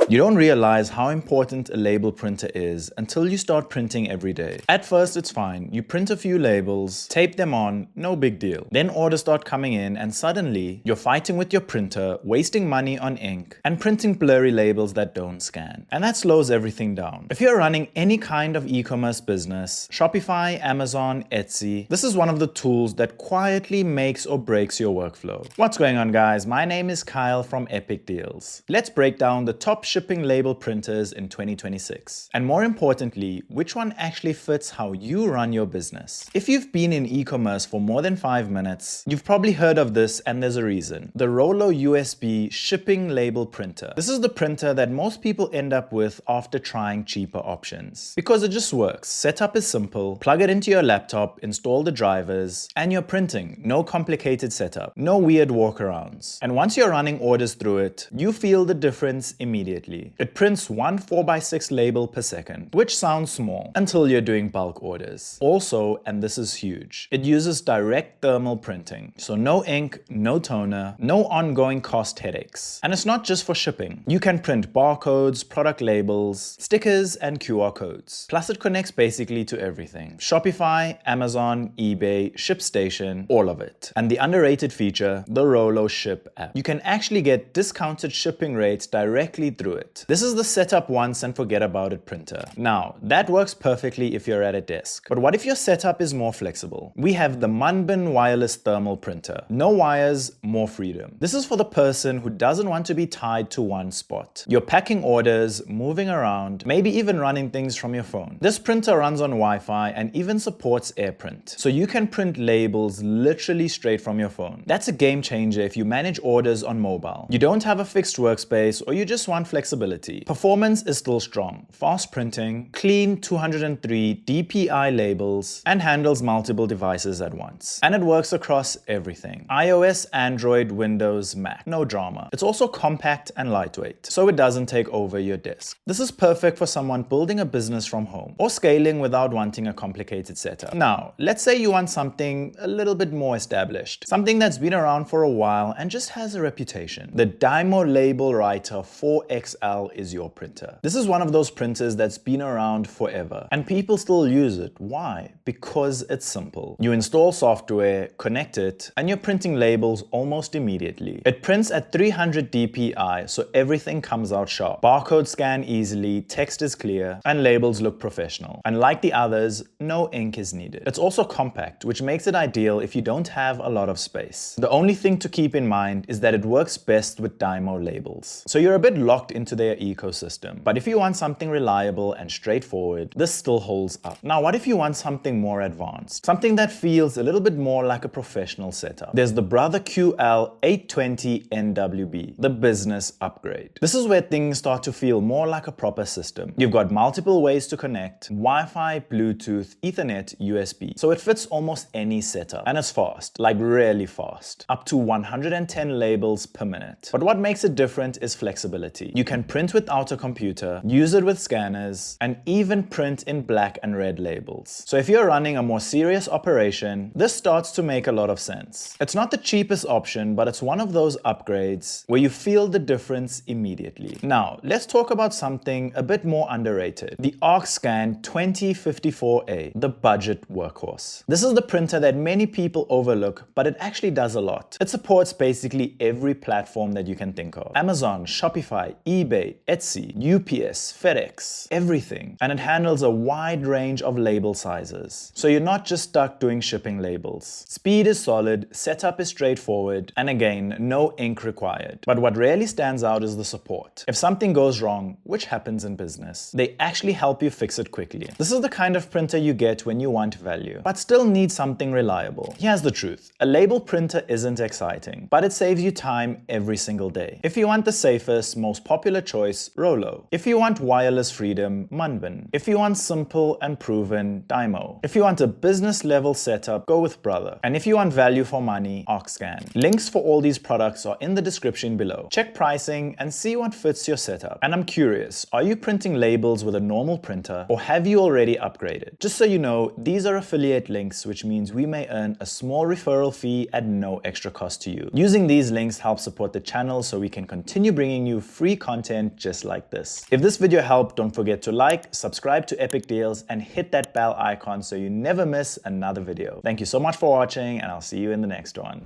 You don't realize how important a label printer is until you start printing every day. At first it's fine, you print a few labels, tape them on, no big deal. Then orders start coming in and suddenly you're fighting with your printer, wasting money on ink, and printing blurry labels that don't scan. And that slows everything down. If you're running any kind of e-commerce business, Shopify, Amazon, Etsy, this is one of the tools that quietly makes or breaks your workflow. What's going on, guys? My name is Kyle from Epic Deals. Let's break down the top shipping label printers in 2026. And more importantly, which one actually fits how you run your business. If you've been in e-commerce for more than 5 minutes, you've probably heard of this, and there's a reason. The Rollo USB shipping label printer. This is the printer that most people end up with after trying cheaper options. Because it just works. Setup is simple. Plug it into your laptop, install the drivers, and you're printing. No complicated setup. No weird workarounds. And once you're running orders through it, you feel the difference immediately. It prints one 4x6 label per second, which sounds small until you're doing bulk orders. Also, and this is huge, it uses direct thermal printing. So no ink, no toner, no ongoing cost headaches. And it's not just for shipping. You can print barcodes, product labels, stickers, and QR codes. Plus it connects basically to everything. Shopify, Amazon, eBay, ShipStation, all of it. And the underrated feature, the Rollo Ship app. You can actually get discounted shipping rates directly through it. This is the setup once and forget about it printer. Now, that works perfectly if you're at a desk. But what if your setup is more flexible? We have the Munbyn wireless thermal printer. No wires, more freedom. This is for the person who doesn't want to be tied to one spot. You're packing orders, moving around, maybe even running things from your phone. This printer runs on Wi-Fi and even supports AirPrint. So you can print labels literally straight from your phone. That's a game changer if you manage orders on mobile. You don't have a fixed workspace or you just want flexibility. Performance is still strong. Fast printing, clean 203 DPI labels, and handles multiple devices at once. And it works across everything. iOS, Android, Windows, Mac. No drama. It's also compact and lightweight, so it doesn't take over your desk. This is perfect for someone building a business from home or scaling without wanting a complicated setup. Now, let's say you want something a little bit more established. Something that's been around for a while and just has a reputation. The Dymo Labelwriter 4XL is your printer. This is one of those printers that's been around forever and people still use it. Why? Because it's simple. You install software, connect it, and you're printing labels almost immediately. It prints at 300 DPI, so everything comes out sharp. Barcode scan easily, text is clear, and labels look professional. And like the others, no ink is needed. It's also compact, which makes it ideal if you don't have a lot of space. The only thing to keep in mind is that it works best with Dymo labels. So you're a bit locked into their ecosystem. But if you want something reliable and straightforward, this still holds up. Now, what if you want something more advanced? Something that feels a little bit more like a professional setup. There's the Brother QL820 NWB, the business upgrade. This is where things start to feel more like a proper system. You've got multiple ways to connect, Wi-Fi, Bluetooth, Ethernet, USB. So it fits almost any setup. And it's fast, like really fast. Up to 110 labels per minute. But what makes it different is flexibility. You can print without a computer, use it with scanners, and even print in black and red labels. So if you're running a more serious operation, this starts to make a lot of sense. It's not the cheapest option, but it's one of those upgrades where you feel the difference immediately. Now, let's talk about something a bit more underrated. The Arkscan 2054A, the budget workhorse. This is the printer that many people overlook, but it actually does a lot. It supports basically every platform that you can think of. Amazon, Shopify, eBay, Etsy, UPS, FedEx, everything. And it handles a wide range of label sizes. So you're not just stuck doing shipping labels. Speed is solid, setup is straightforward, and again, no ink required. But what really stands out is the support. If something goes wrong, which happens in business, they actually help you fix it quickly. This is the kind of printer you get when you want value, but still need something reliable. Here's the truth. A label printer isn't exciting, but it saves you time every single day. If you want the safest, most popular choice, Rollo. If you want wireless freedom, Munbyn. If you want simple and proven, Dymo. If you want a business level setup, go with Brother. And if you want value for money, Arkscan. Links for all these products are in the description below. Check pricing and see what fits your setup. And I'm curious, are you printing labels with a normal printer or have you already upgraded? Just so you know, these are affiliate links, which means we may earn a small referral fee at no extra cost to you. Using these links helps support the channel so we can continue bringing you free content content just like this. If this video helped, don't forget to like, subscribe to Epic Deals, and hit that bell icon so you never miss another video. Thank you so much for watching, and I'll see you in the next one.